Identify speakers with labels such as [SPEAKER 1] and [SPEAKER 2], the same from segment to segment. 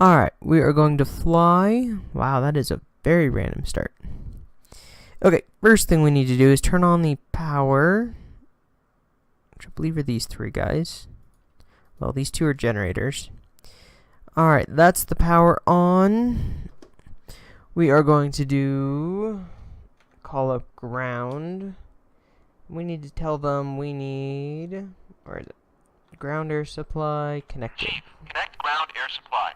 [SPEAKER 1] Alright, we are going to fly. Wow, that is a very random start. Okay, first thing we need to do is turn on the power, which I believe are these three guys. Well, these two are generators. Alright, that's the power on. We are going to call up ground. We need to tell them we need, where is it? Ground air supply connected.
[SPEAKER 2] Connect ground air supply.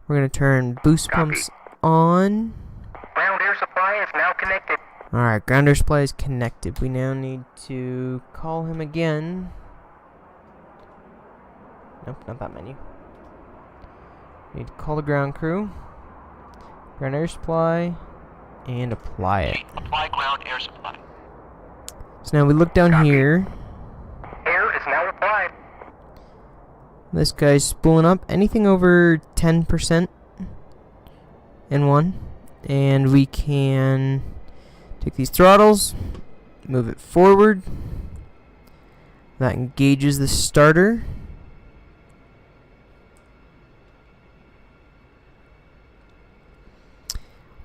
[SPEAKER 1] We're going to turn boost pumps on.
[SPEAKER 2] Ground air supply is now connected.
[SPEAKER 1] Alright, ground air supply is connected. We now need to call him again. Nope, not that menu. Need to call the ground crew. Ground air supply. And apply it.
[SPEAKER 2] Apply ground air supply.
[SPEAKER 1] So now we look down here.
[SPEAKER 2] Air is now applied.
[SPEAKER 1] This guy's spooling up. Anything over 10% in one. And we can take these throttles, move it forward. That engages the starter.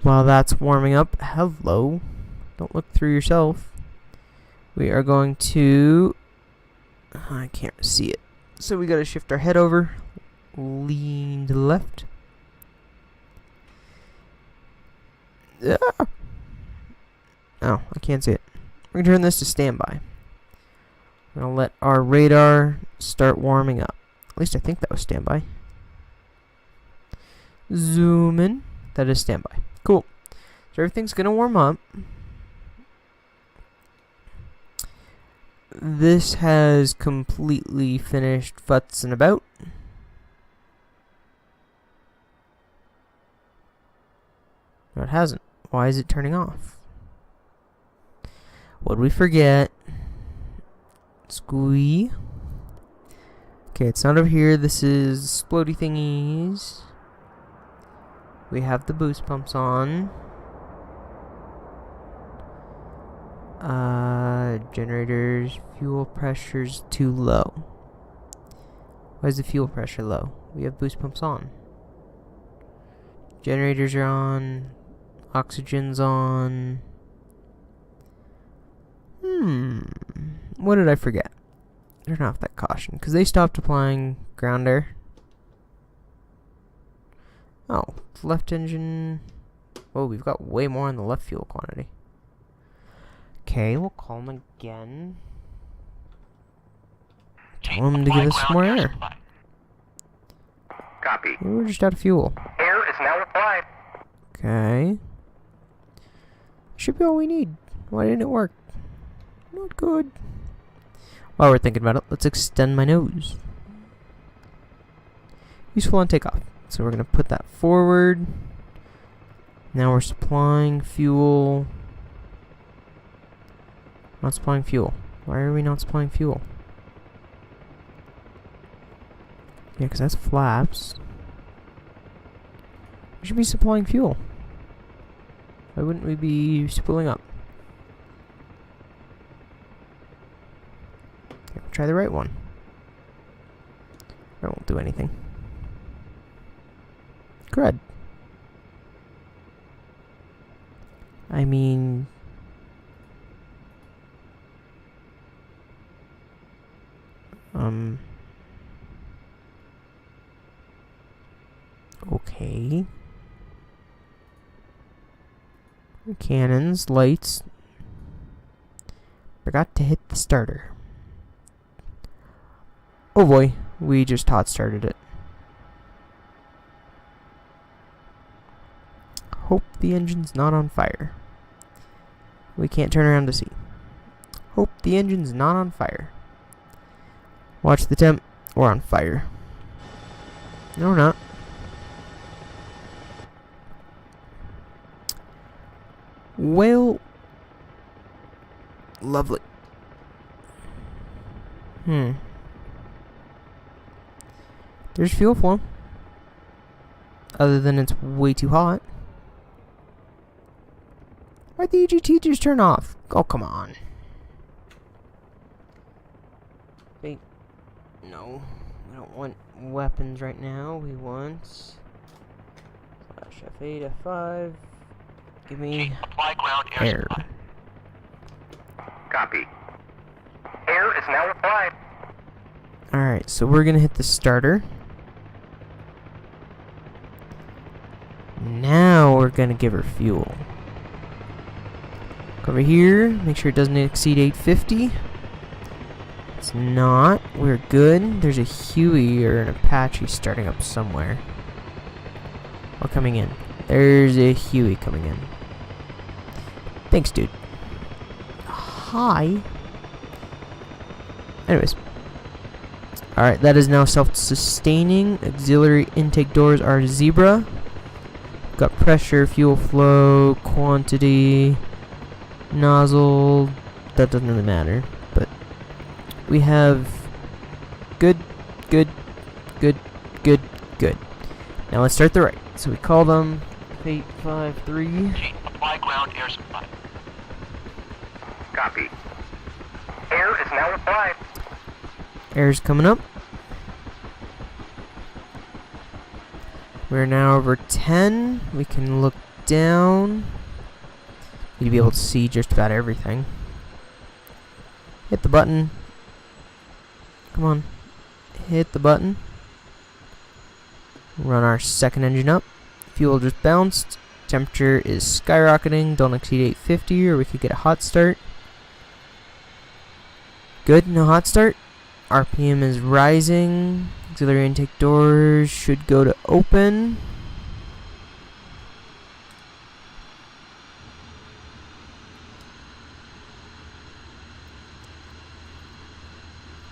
[SPEAKER 1] While that's warming up, hello, don't look through yourself. We are going to, I can't see it, so we gotta shift our head over, lean to the left. Ah. Oh, I can't see it. We're gonna turn this to standby. We're gonna let our radar start warming up. At least I think that was standby. Zoom in. That is standby. Cool. So everything's gonna warm up. This has completely finished futzing about. No, it hasn't. Why is it turning off? What'd we forget? Squee. Okay, it's not over here. This is floaty thingies. We have the boost pumps on. Generators, fuel pressure's too low. Why is the fuel pressure low? We have boost pumps on. Generators are on. Oxygen's on. What did I forget? Turn off that caution, because they stopped applying ground air. Oh, left engine. Oh, we've got way more on the left fuel quantity. Okay, we'll call them again. Tell them to give us some more air.
[SPEAKER 2] Copy.
[SPEAKER 1] Maybe we're just out of fuel.
[SPEAKER 2] Air is now applied.
[SPEAKER 1] Okay. Should be all we need. Why didn't it work? Not good. While we're thinking about it, let's extend my nose. Useful on takeoff. So we're going to put that forward. Now we're supplying fuel. Not supplying fuel. Why are we not supplying fuel? Yeah, because that's flaps. We should be supplying fuel. Why wouldn't we be spooling up? Okay, we'll try the right one. That won't do anything. Crud. I mean... Okay. Cannons, lights. Forgot to hit the starter. Oh boy, we just hot started it. Hope the engine's not on fire. We can't turn around to see. Hope the engine's not on fire. Watch the temp. We're on fire. No, we're not. Well, lovely. There's fuel flow. Other than it's way too hot. Why'd the EGT just turn off? Oh, come on. Wait. No, I don't want weapons right now. We want slash F8, F5. Give me
[SPEAKER 2] Apply ground air
[SPEAKER 1] air.
[SPEAKER 2] supply. Copy. Air is now applied.
[SPEAKER 1] Alright, so we're gonna hit the starter. Now we're gonna give her fuel. Go over here, make sure it doesn't exceed 850. It's not. We're good. There's a Huey or an Apache starting up somewhere. Or coming in. There's a Huey coming in. Thanks, dude. Hi. Anyways. Alright, that is now self-sustaining. Auxiliary intake doors are zebra. Got pressure, fuel flow, quantity, nozzle. That doesn't really matter. But we have good. Now let's start the right. So we call them 853.
[SPEAKER 2] Apply ground air supply. Copy. Air is now applied.
[SPEAKER 1] Air's coming up. We're now over 10. We can look down. You'd be able to see just about everything. Hit the button. Come on. Hit the button. Run our second engine up. Fuel just bounced. Temperature is skyrocketing. Don't exceed 850 or we could get a hot start. Good, no hot start. RPM is rising. Auxiliary intake doors should go to open.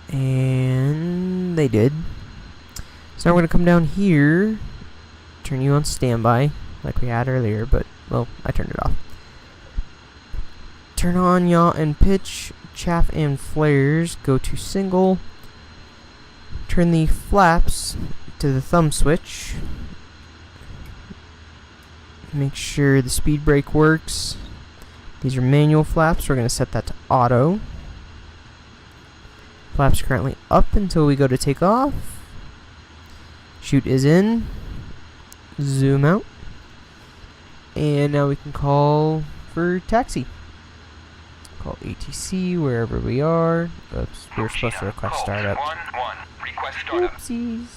[SPEAKER 1] And they did. So now we're going to come down here. Turn you on standby like we had earlier, but, well, I turned it off. Turn on yaw and pitch. Chaff and flares go to single. Turn the flaps to the thumb switch. Make sure the speed brake works. These are manual flaps. We're going to set that to auto. Flaps currently up until we go to take off. Chute is in. Zoom out. And now we can call for taxi. Call ATC wherever we are. Oops, we were supposed to request startup.
[SPEAKER 2] Request startup.
[SPEAKER 1] Oopsies.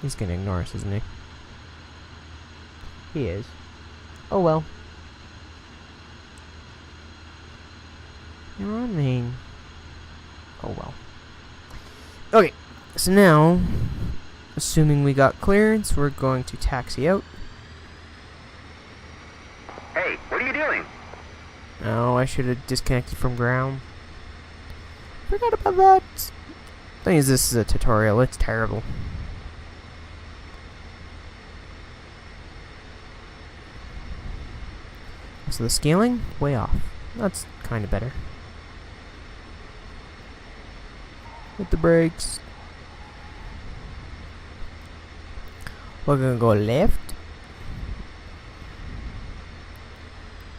[SPEAKER 1] He's gonna ignore us, isn't he? He is. Oh well. You're running. Oh well. Okay, so now, assuming we got clearance, we're going to taxi out.
[SPEAKER 2] Hey, what are you doing?
[SPEAKER 1] Oh, I should have disconnected from ground. Forgot about that. Thing is, this is a tutorial. It's terrible. So the scaling, way off. That's kind of better. Hit the brakes. We're gonna go left.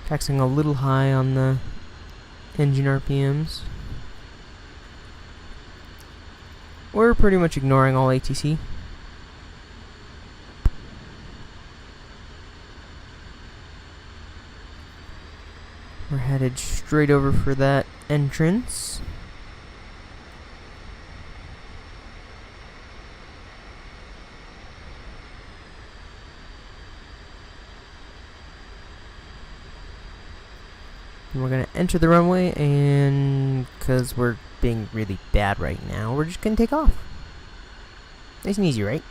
[SPEAKER 1] Taxing a little high on the engine RPMs. We're pretty much ignoring all ATC. We're headed straight over for that entrance. And we're gonna enter the runway, and because we're being really bad right now, we're just gonna take off. Nice and easy, right?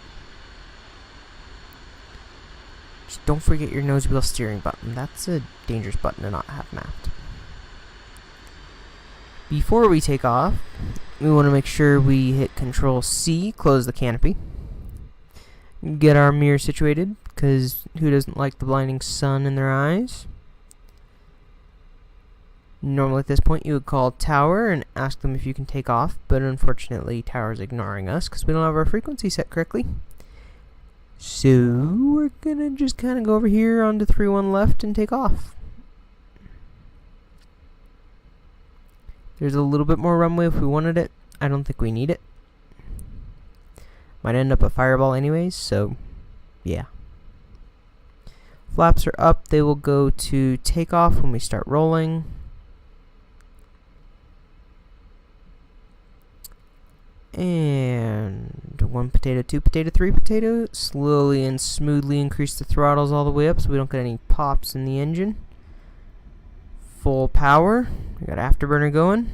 [SPEAKER 1] Just don't forget your nose wheel steering button. That's a dangerous button to not have mapped. Before we take off, we want to make sure we hit Control C, close the canopy. Get our mirror situated, because who doesn't like the blinding sun in their eyes? Normally at this point you would call Tower and ask them if you can take off, but unfortunately Tower's ignoring us because we don't have our frequency set correctly. So we're gonna just kind of go over here onto 3-1 left and take off. There's a little bit more runway if we wanted it. I don't think we need it. Might end up a fireball anyways, so yeah. Flaps are up. They will go to takeoff when we start rolling. And 1 potato, 2 potato, 3 potato. Slowly and smoothly increase the throttles all the way up so we don't get any pops in the engine. Full power. We got afterburner going.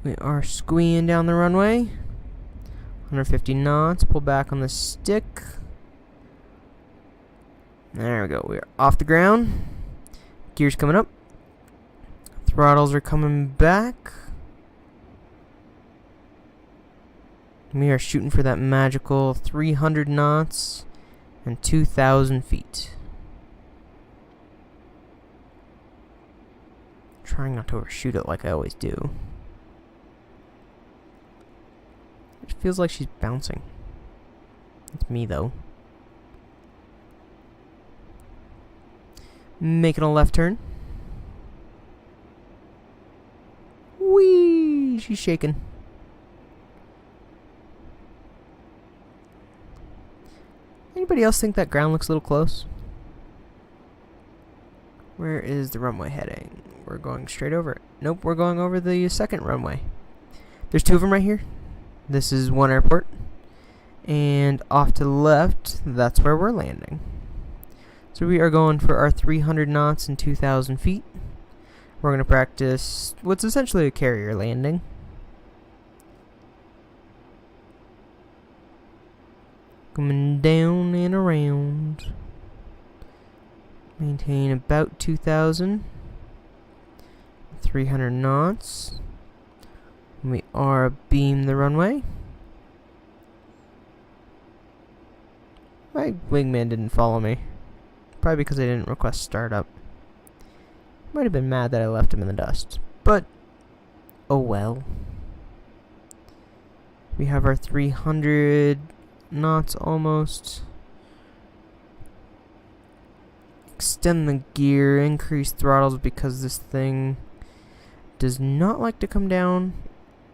[SPEAKER 1] We are squeeing down the runway. 150 knots. Pull back on the stick. There we go. We are off the ground. Gears coming up. Throttles are coming back. We are shooting for that magical 300 knots and 2,000 feet. Trying not to overshoot it like I always do. It feels like she's bouncing. It's me though. Making a left turn. Whee! She's shaking. Anybody else think that ground looks a little close? Where is the runway heading? We're going straight over it. Nope, we're going over the second runway. There's 2 of them right here. This is one airport. And off to the left, that's where we're landing. So we are going for our 300 knots and 2,000 feet. We're going to practice what's essentially a carrier landing. Coming down and around. Maintain about 2,000. 300 knots. We are abeam the runway. My wingman didn't follow me. Probably because I didn't request startup. Might have been mad that I left him in the dust. But, oh well. We have our 300 knots almost. Extend the gear, increase throttles because this thing does not like to come down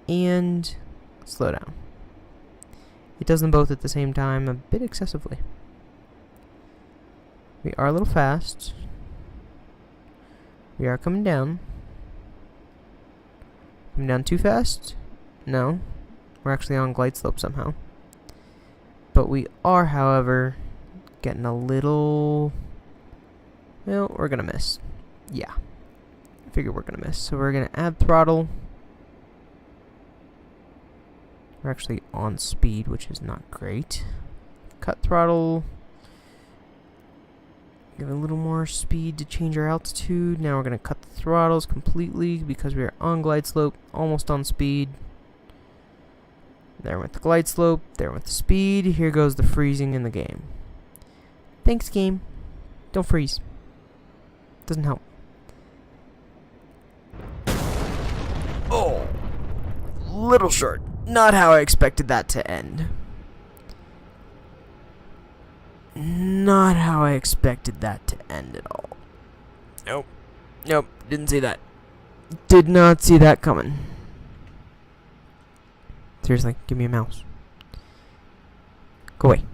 [SPEAKER 1] and slow down. It does them both at the same time a bit excessively. We are a little fast. We are coming down. Coming down too fast? No. We're actually on glide slope somehow. But we are, however, getting a little... Well, we're gonna miss. Yeah. I figure we're gonna miss. So we're gonna add throttle. We're actually on speed, which is not great. Cut throttle. Give it a little more speed to change our altitude. Now we're going to cut the throttles completely because we are on glide slope, almost on speed. There went the glide slope, there went the speed. Here goes the freezing in the game. Thanks, game. Don't freeze. Doesn't help. Oh, little short. Not how I expected that to end. Not how I expected that to end at all. Nope. Nope. Didn't see that. Did not see that coming. Seriously, give me a mouse. Go away.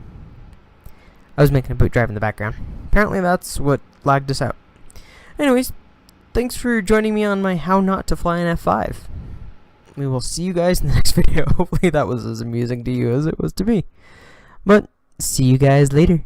[SPEAKER 1] I was making a boot drive in the background. Apparently that's what lagged us out. Anyways, thanks for joining me on my how not to fly an F-5. We will see you guys in the next video. Hopefully that was as amusing to you as it was to me. But, see you guys later.